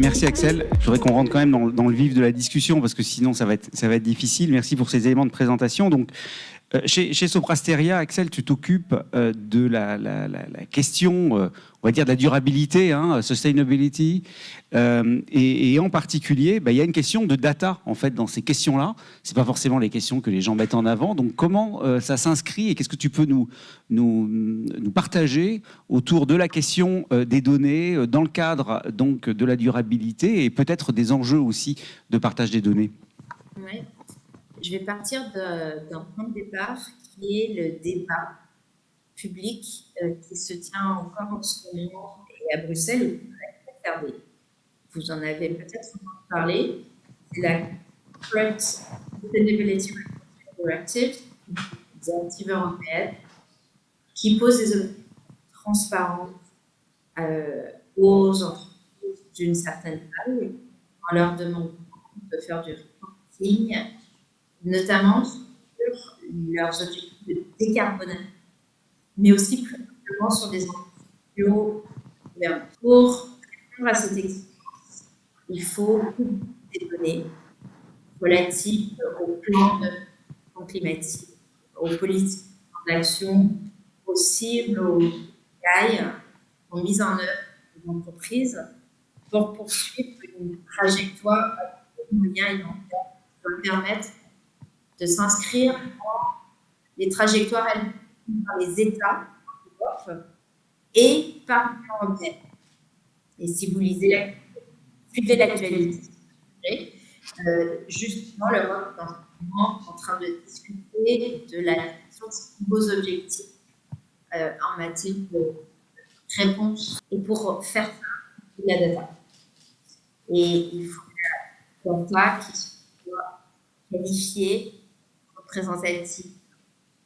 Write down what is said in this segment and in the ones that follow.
Merci Axel. Je voudrais qu'on rentre quand même dans le vif de la discussion parce que sinon ça va être difficile. Merci pour ces éléments de présentation. Donc, chez Soprasteria, Axel, tu t'occupes de la question, on va dire, de la durabilité, sustainability, et en particulier, il y a une question de data en fait dans ces questions-là. C'est pas forcément les questions que les gens mettent en avant. Donc, comment ça s'inscrit et qu'est-ce que tu peux nous partager autour de la question des données dans le cadre donc de la durabilité et peut-être des enjeux aussi de partage des données. Ouais. Je vais partir d'un point de départ qui est le débat public qui se tient encore en ce moment et à Bruxelles. Vous en avez peut-être entendu parler. C'est la Corporate Sustainability Directive, directive européenne, qui pose des objectifs transparents aux entreprises d'une certaine taille en leur demandant de faire du reporting, notamment sur leurs objectifs de décarbonation, mais aussi plus simplement sur des enjeux bio. Pour répondre à cette exigence, il faut des données relatives au plan de climatique, aux politiques d'action possibles, aux KPI mises en œuvre des entreprises pour poursuivre une trajectoire moyen et long terme qui va permettre de s'inscrire dans les trajectoires par les États et par l'Union européenne. Et si vous suivez l'actualité, justement, l'Europe est en train de discuter de la création de nouveaux objectifs en matière de réponse. Et pour faire ça, il y a la data. Et il faut la data qui soit qualifiée, représentative,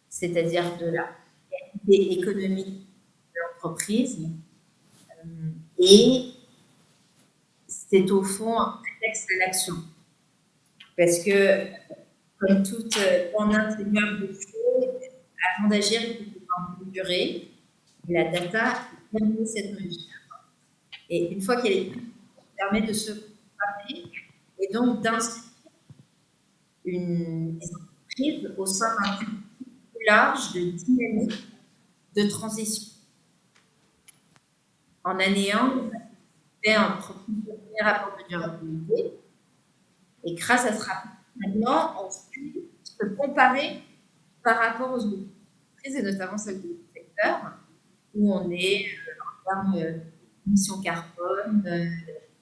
c'est-à-dire de la qualité économique de l'entreprise. Et c'est au fond un prétexte à l'action. Parce que, comme tout bon ingénieur de fait, avant d'agir, il faut mesurer. La data permet cette mesure. Et une fois qu'elle est prise, elle permet de se préparer et donc d'inscrire une entreprise au sein d'un plus large de dynamique de transition. En année 1, on a fait un premier rapport de durabilité et grâce à ce rapport, maintenant, on peut se comparer par rapport aux autres entreprises et notamment celles du secteur où on est en termes d'émissions carbone,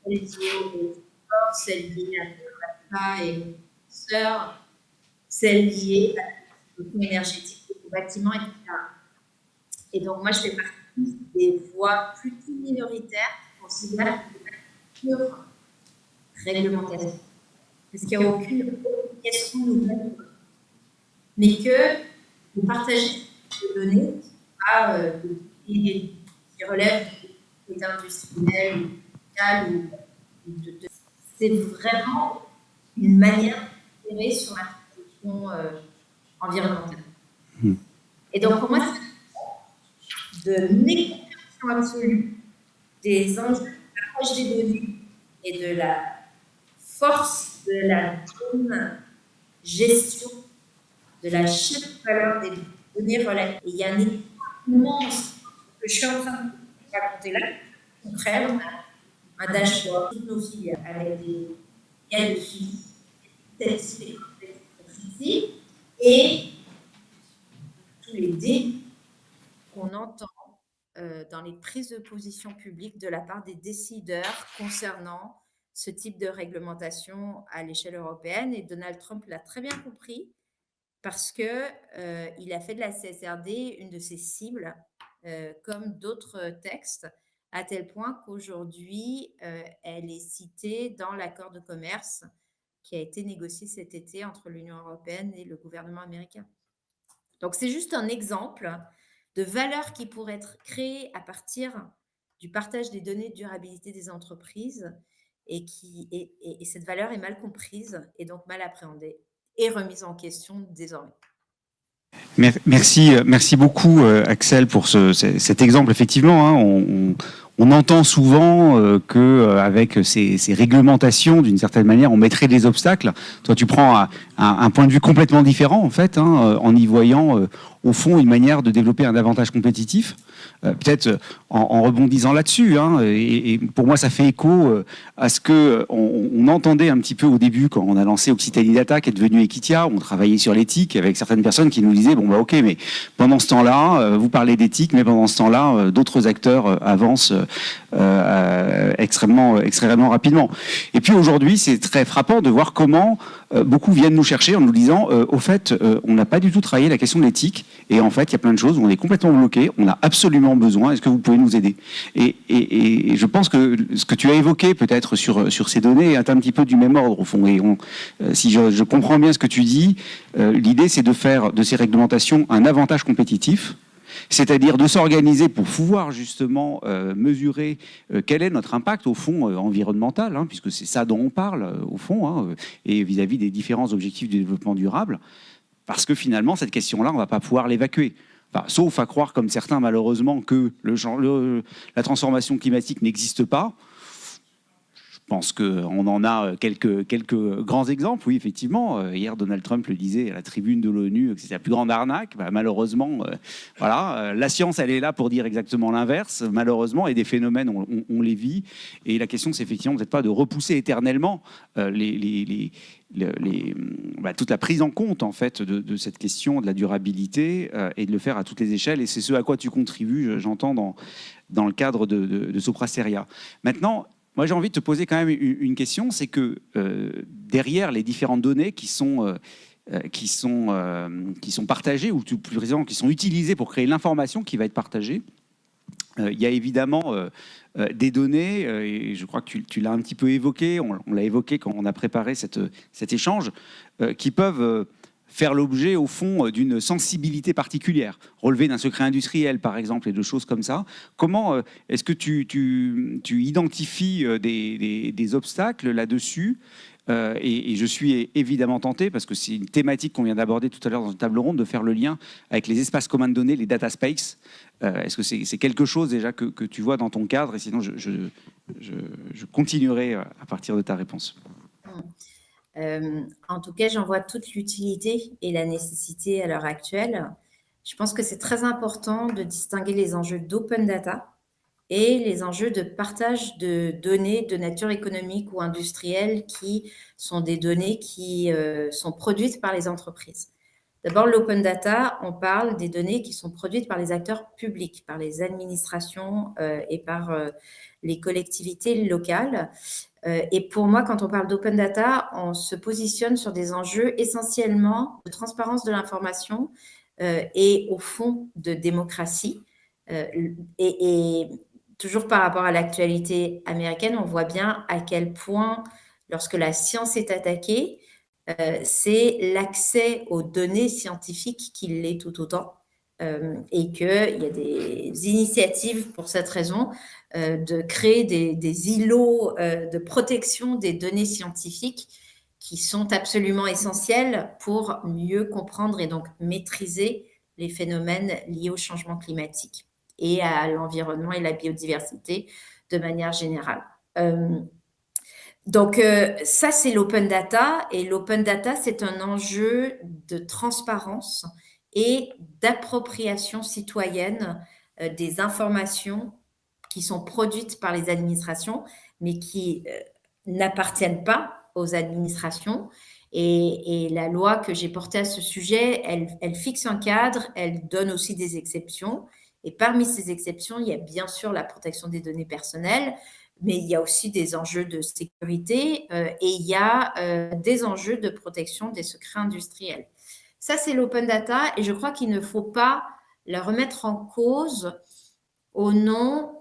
celles liées au transport, celles liées à la et celles liées à la énergétique, au bâtiment, etc. Et donc, moi, je fais partie des voix plutôt minoritaires qui considèrent qu'il y a une pure réglementation. Parce qu'il n'y a aucune obligation nouvelle, mais que vous partagez des données qui relèvent des industriels ou c'est vraiment une manière de tirer sur la question environnementale. Et donc, pour moi, c'est de négociation absolue des enjeux de l'approche des données et de la force de la bonne gestion de la chaîne de valeur des données relatives. Et il y a un élément immense que je suis en train de raconter là. Après, on a un dashboard, toutes nos filières, avec des gains de suivi, statistiques et tous les dés qu'on entend dans les prises de position publiques de la part des décideurs concernant ce type de réglementation à l'échelle européenne. Et Donald Trump l'a très bien compris parce qu'il a fait de la CSRD une de ses cibles, comme d'autres textes, à tel point qu'aujourd'hui, elle est citée dans l'accord de commerce qui a été négocié cet été entre l'Union européenne et le gouvernement américain. Donc, c'est juste un exemple de valeur qui pourrait être créée à partir du partage des données de durabilité des entreprises et cette valeur est mal comprise et donc mal appréhendée et remise en question désormais. Merci beaucoup Axel pour cet exemple. Effectivement, on entend souvent qu'avec ces réglementations, d'une certaine manière, on mettrait des obstacles. Toi, tu prends un point de vue complètement différent, en fait, hein, en y voyant, au fond, une manière de développer un avantage compétitif. Peut-être en rebondissant là-dessus, hein, et pour moi, ça fait écho à ce que on entendait un petit peu au début quand on a lancé Occitanie Data, qui est devenu Equitia. On travaillait sur l'éthique avec certaines personnes qui nous disaient bon bah ok, mais pendant ce temps-là, vous parlez d'éthique, mais pendant ce temps-là, d'autres acteurs avancent extrêmement rapidement. Et puis aujourd'hui, c'est très frappant de voir comment beaucoup viennent nous chercher en nous disant au fait, on n'a pas du tout travaillé la question de l'éthique, et en fait, il y a plein de choses où on est complètement bloqué, on a absolument besoin, est-ce que vous pouvez nous aider? Et je pense que ce que tu as évoqué peut-être sur ces données est un petit peu du même ordre au fond. Et si je comprends bien ce que tu dis, l'idée c'est de faire de ces réglementations un avantage compétitif, c'est-à-dire de s'organiser pour pouvoir justement mesurer quel est notre impact au fond environnemental, hein, puisque c'est ça dont on parle au fond, hein, et vis-à-vis des différents objectifs du développement durable, parce que finalement cette question-là, on ne va pas pouvoir l'évacuer. Enfin, sauf à croire, comme certains malheureusement, que la transformation climatique n'existe pas. Je pense qu'on en a quelques grands exemples. Oui, effectivement. Hier, Donald Trump le disait à la tribune de l'ONU que c'était la plus grande arnaque. Bah, malheureusement, voilà, la science, elle est là pour dire exactement l'inverse, malheureusement, et des phénomènes, on les vit. Et la question, c'est effectivement peut-être pas de repousser éternellement toute la prise en compte en fait de cette question de la durabilité et de le faire à toutes les échelles. Et c'est ce à quoi tu contribues, j'entends, dans le cadre de Soprasteria. Maintenant, moi, j'ai envie de te poser quand même une question, c'est que derrière les différentes données qui sont partagées, ou plus précisément qui sont utilisées pour créer l'information qui va être partagée, il y a évidemment des données, et je crois que tu l'as un petit peu évoqué, on l'a évoqué quand on a préparé cet échange, qui peuvent faire l'objet, au fond, d'une sensibilité particulière, relever d'un secret industriel, par exemple, et de choses comme ça. Comment est-ce que tu identifies des obstacles là-dessus et je suis évidemment tenté, parce que c'est une thématique qu'on vient d'aborder tout à l'heure dans une table ronde, de faire le lien avec les espaces communs de données, les data spaces. Est-ce que c'est quelque chose déjà que tu vois dans ton cadre? Et sinon, je continuerai à partir de ta réponse. En tout cas, j'en vois toute l'utilité et la nécessité à l'heure actuelle. Je pense que c'est très important de distinguer les enjeux d'open data et les enjeux de partage de données de nature économique ou industrielle qui sont des données qui sont produites par les entreprises. D'abord, l'open data, on parle des données qui sont produites par les acteurs publics, par les administrations et par les collectivités locales. Et pour moi, quand on parle d'open data, on se positionne sur des enjeux essentiellement de transparence de l'information et au fond de démocratie. Et toujours par rapport à l'actualité américaine, on voit bien à quel point, lorsque la science est attaquée, c'est l'accès aux données scientifiques qui l'est tout autant. Et qu'il y a des initiatives pour cette raison de créer des îlots de protection des données scientifiques qui sont absolument essentiels pour mieux comprendre et donc maîtriser les phénomènes liés au changement climatique et à l'environnement et la biodiversité de manière générale. Donc, ça, c'est l'open data. Et l'open data, c'est un enjeu de transparence et d'appropriation citoyenne des informations qui sont produites par les administrations, mais qui n'appartiennent pas aux administrations. Et la loi que j'ai portée à ce sujet, elle fixe un cadre, elle donne aussi des exceptions. Et parmi ces exceptions, il y a bien sûr la protection des données personnelles, mais il y a aussi des enjeux de sécurité et il y a des enjeux de protection des secrets industriels. Ça, c'est l'open data et je crois qu'il ne faut pas la remettre en cause au nom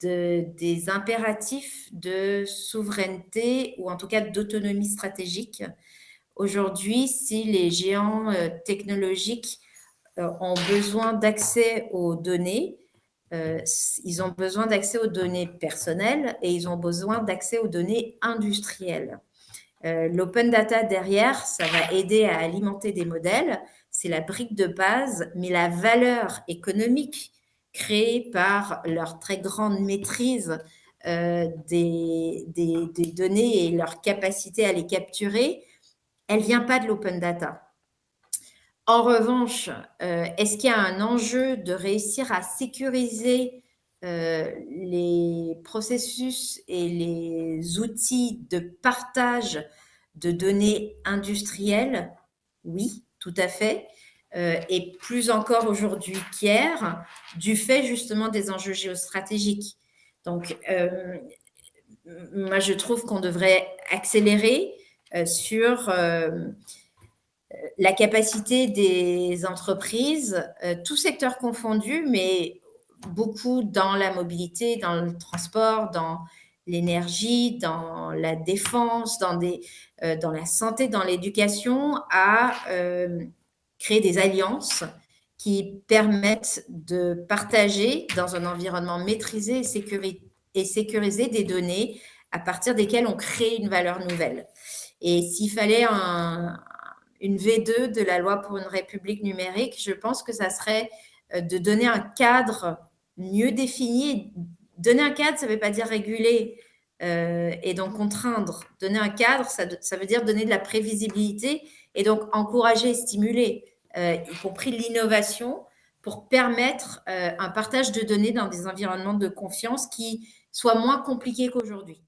des impératifs de souveraineté ou en tout cas d'autonomie stratégique. Aujourd'hui, si les géants technologiques ont besoin d'accès aux données, ils ont besoin d'accès aux données personnelles et ils ont besoin d'accès aux données industrielles. L'open data derrière, ça va aider à alimenter des modèles, c'est la brique de base, mais la valeur économique créée par leur très grande maîtrise des données et leur capacité à les capturer, elle ne vient pas de l'open data. En revanche, est-ce qu'il y a un enjeu de réussir à sécuriser les processus et les outils de partage de données industrielles? Oui, tout à fait. Et plus encore aujourd'hui qu'hier, du fait justement des enjeux géostratégiques. Donc, moi, je trouve qu'on devrait accélérer sur la capacité des entreprises, tous secteurs confondus, mais beaucoup dans la mobilité, dans le transport, dans l'énergie, dans la défense, dans la santé, dans l'éducation, à créer des alliances qui permettent de partager dans un environnement maîtrisé et sécurisé des données à partir desquelles on crée une valeur nouvelle. Et s'il fallait une V2 de la loi pour une république numérique, je pense que ça serait de donner un cadre mieux défini. Donner un cadre, ça ne veut pas dire réguler et donc contraindre. Donner un cadre, ça veut dire donner de la prévisibilité et donc encourager et stimuler, y compris l'innovation, pour permettre un partage de données dans des environnements de confiance qui soient moins compliqués qu'aujourd'hui.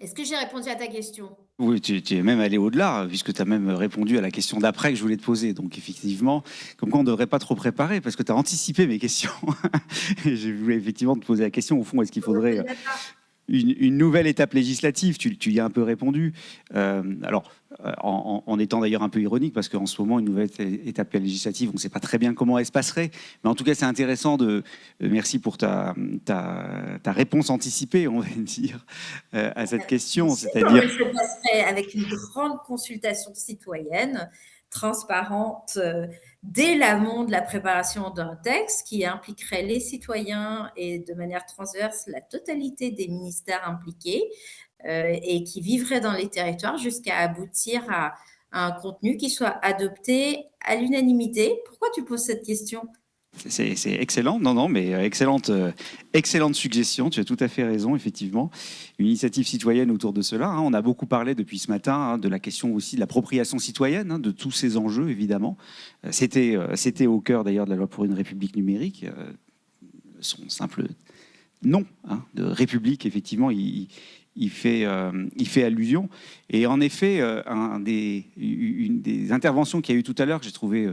Est-ce que j'ai répondu à ta question? Oui, tu es même allé au-delà, puisque tu as même répondu à la question d'après que je voulais te poser. Donc, effectivement, comme quoi on ne devrait pas trop préparer, parce que tu as anticipé mes questions. Et je voulais effectivement te poser la question, au fond, est-ce qu'il faudrait une nouvelle étape législative? Tu y as un peu répondu. En étant d'ailleurs un peu ironique, parce qu'en ce moment, une nouvelle étape législative, on ne sait pas très bien comment elle se passerait. Mais en tout cas, c'est intéressant merci pour ta réponse anticipée, on va dire, à cette question. C'est-à-dire que ça passerait avec une grande consultation citoyenne, transparente, dès l'amont de la préparation d'un texte qui impliquerait les citoyens et de manière transverse la totalité des ministères impliqués et qui vivrait dans les territoires jusqu'à aboutir à un contenu qui soit adopté à l'unanimité. Pourquoi tu poses cette question ? C'est excellent, non, mais excellente suggestion, tu as tout à fait raison, effectivement. Une initiative citoyenne autour de cela. On a beaucoup parlé depuis ce matin de la question aussi de l'appropriation citoyenne, de tous ces enjeux, évidemment. C'était au cœur d'ailleurs de la loi pour une république numérique. Son simple nom de république, effectivement, il fait allusion. Et en effet, une des interventions qu'il y a eu tout à l'heure que j'ai trouvé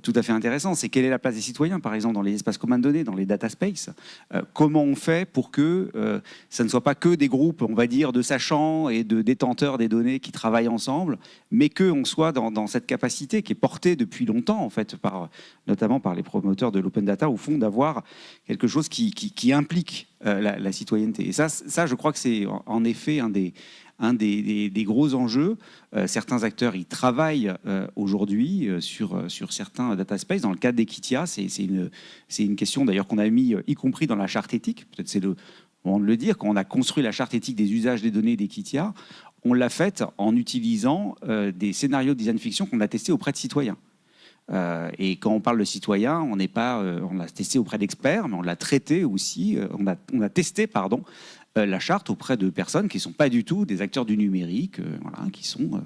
tout à fait intéressant, c'est quelle est la place des citoyens, par exemple, dans les espaces communs de données, dans les data space. Comment on fait pour que ça ne soit pas que des groupes, on va dire, de sachants et de détenteurs des données qui travaillent ensemble, mais qu'on soit dans cette capacité qui est portée depuis longtemps, en fait, notamment par les promoteurs de l'open data, au fond, d'avoir quelque chose qui implique la citoyenneté. Et ça, je crois que c'est en effet un des gros enjeux. Certains acteurs y travaillent aujourd'hui sur certains data space. Dans le cadre d'Equitia, c'est une question d'ailleurs qu'on a mis, y compris dans la charte éthique. Peut-être c'est le moment de le dire. Quand on a construit la charte éthique des usages des données d'Equitia, on l'a faite en utilisant des scénarios de design fiction qu'on a testés auprès de citoyens. Et quand on parle de citoyens, on l'a testé auprès d'experts, mais on l'a traité aussi, on a testé, la charte auprès de personnes qui ne sont pas du tout des acteurs du numérique, qui sont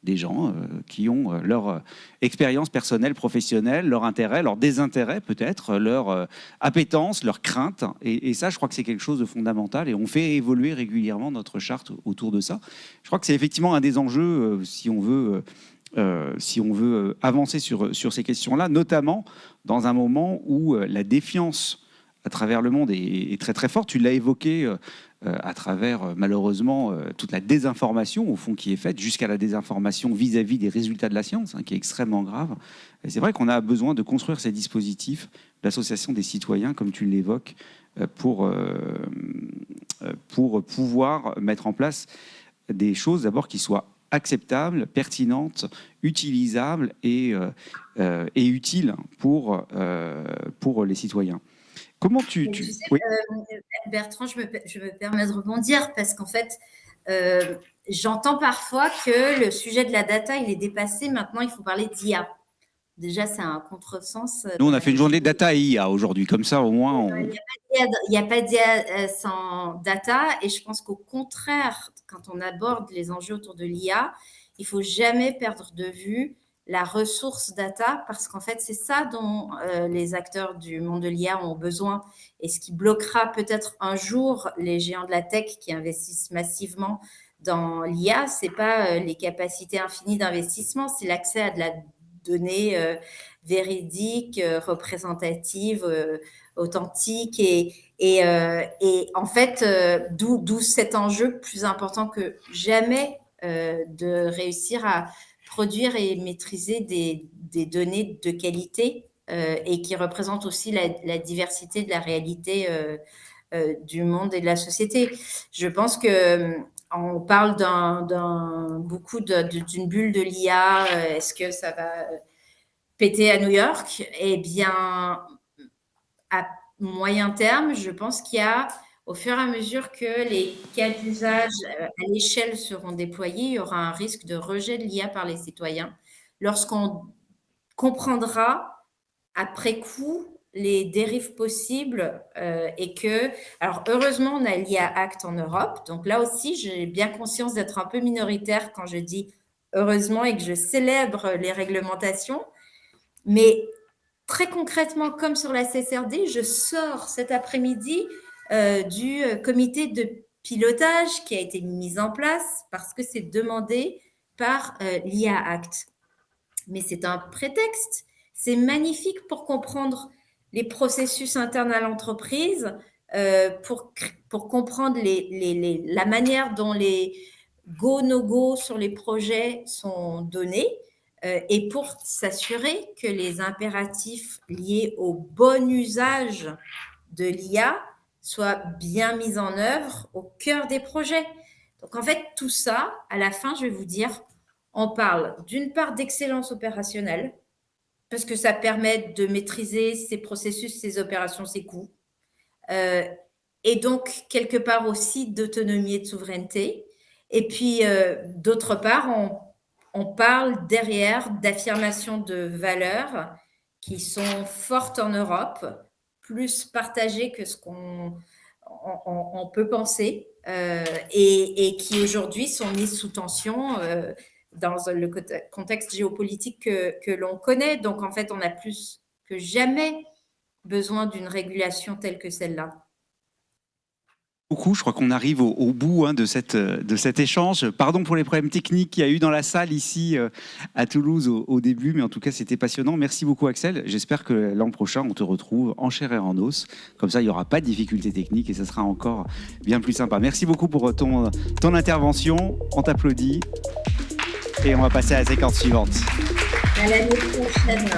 des gens qui ont leur expérience personnelle, professionnelle, leur intérêt, leur désintérêt peut-être, leur appétence, leur crainte. Et ça, je crois que c'est quelque chose de fondamental. Et on fait évoluer régulièrement notre charte autour de ça. Je crois que c'est effectivement un des enjeux, si on veut avancer sur ces questions-là, notamment dans un moment où la défiance à travers le monde est très très forte. Tu l'as évoqué à travers malheureusement toute la désinformation au fond qui est faite, jusqu'à la désinformation vis-à-vis des résultats de la science, qui est extrêmement grave. Et c'est vrai qu'on a besoin de construire ces dispositifs d'association des citoyens, comme tu l'évoques, pour pouvoir mettre en place des choses d'abord qui soient acceptables, pertinentes, utilisables et utiles pour les citoyens. Comment tu sais, oui. Bertrand, je me permets de rebondir parce qu'en fait, j'entends parfois que le sujet de la data, il est dépassé. Maintenant, il faut parler d'IA. Déjà, c'est un contresens. Nous, on a fait une journée data et IA aujourd'hui, comme ça, au moins. Il n'y a pas d'IA sans data, et je pense qu'au contraire, quand on aborde les enjeux autour de l'IA, il ne faut jamais perdre de vue la ressource data, parce qu'en fait, c'est ça dont les acteurs du monde de l'IA ont besoin, et ce qui bloquera peut-être un jour les géants de la tech qui investissent massivement dans l'IA, ce n'est pas les capacités infinies d'investissement, c'est l'accès à de la donnée véridique, représentative, authentique, et en fait, d'où cet enjeu plus important que jamais de réussir à produire et maîtriser des données de qualité et qui représentent aussi la diversité de la réalité du monde et de la société. Je pense que on parle beaucoup d'une bulle de l'IA. Est-ce que ça va péter à New York? Eh bien, à moyen terme, je pense qu'il y a, au fur et à mesure que les cas d'usage à l'échelle seront déployés, il y aura un risque de rejet de l'IA par les citoyens lorsqu'on comprendra après coup les dérives possibles et que, alors heureusement, on a l'IA Act en Europe. Donc là aussi, j'ai bien conscience d'être un peu minoritaire quand je dis heureusement et que je célèbre les réglementations. Mais très concrètement, comme sur la CSRD, je sors cet après-midi du comité de pilotage qui a été mis en place parce que c'est demandé par l'IA Act. Mais c'est un prétexte. C'est magnifique pour comprendre les processus internes à l'entreprise, pour comprendre la manière dont les go, no-go sur les projets sont donnés, et pour s'assurer que les impératifs liés au bon usage de l'IA soient bien mis en œuvre au cœur des projets. Donc en fait, tout ça, à la fin, je vais vous dire, on parle d'une part d'excellence opérationnelle, parce que ça permet de maîtriser ses processus, ses opérations, ses coûts, et donc quelque part aussi d'autonomie et de souveraineté. Et puis d'autre part, on parle derrière d'affirmation de valeurs qui sont fortes en Europe, plus partagées que ce qu'on peut penser, et qui aujourd'hui sont mises sous tension dans le contexte géopolitique que l'on connaît. Donc, en fait, on a plus que jamais besoin d'une régulation telle que celle-là. Beaucoup. Je crois qu'on arrive au bout de cet échange. Pardon pour les problèmes techniques qu'il y a eu dans la salle ici à Toulouse au début, mais en tout cas, c'était passionnant. Merci beaucoup, Axel. J'espère que l'an prochain, on te retrouve en chair et en os. Comme ça, il n'y aura pas de difficultés techniques et ça sera encore bien plus sympa. Merci beaucoup pour ton intervention. On t'applaudit. Et on va passer à la séquence suivante. À l'année prochaine.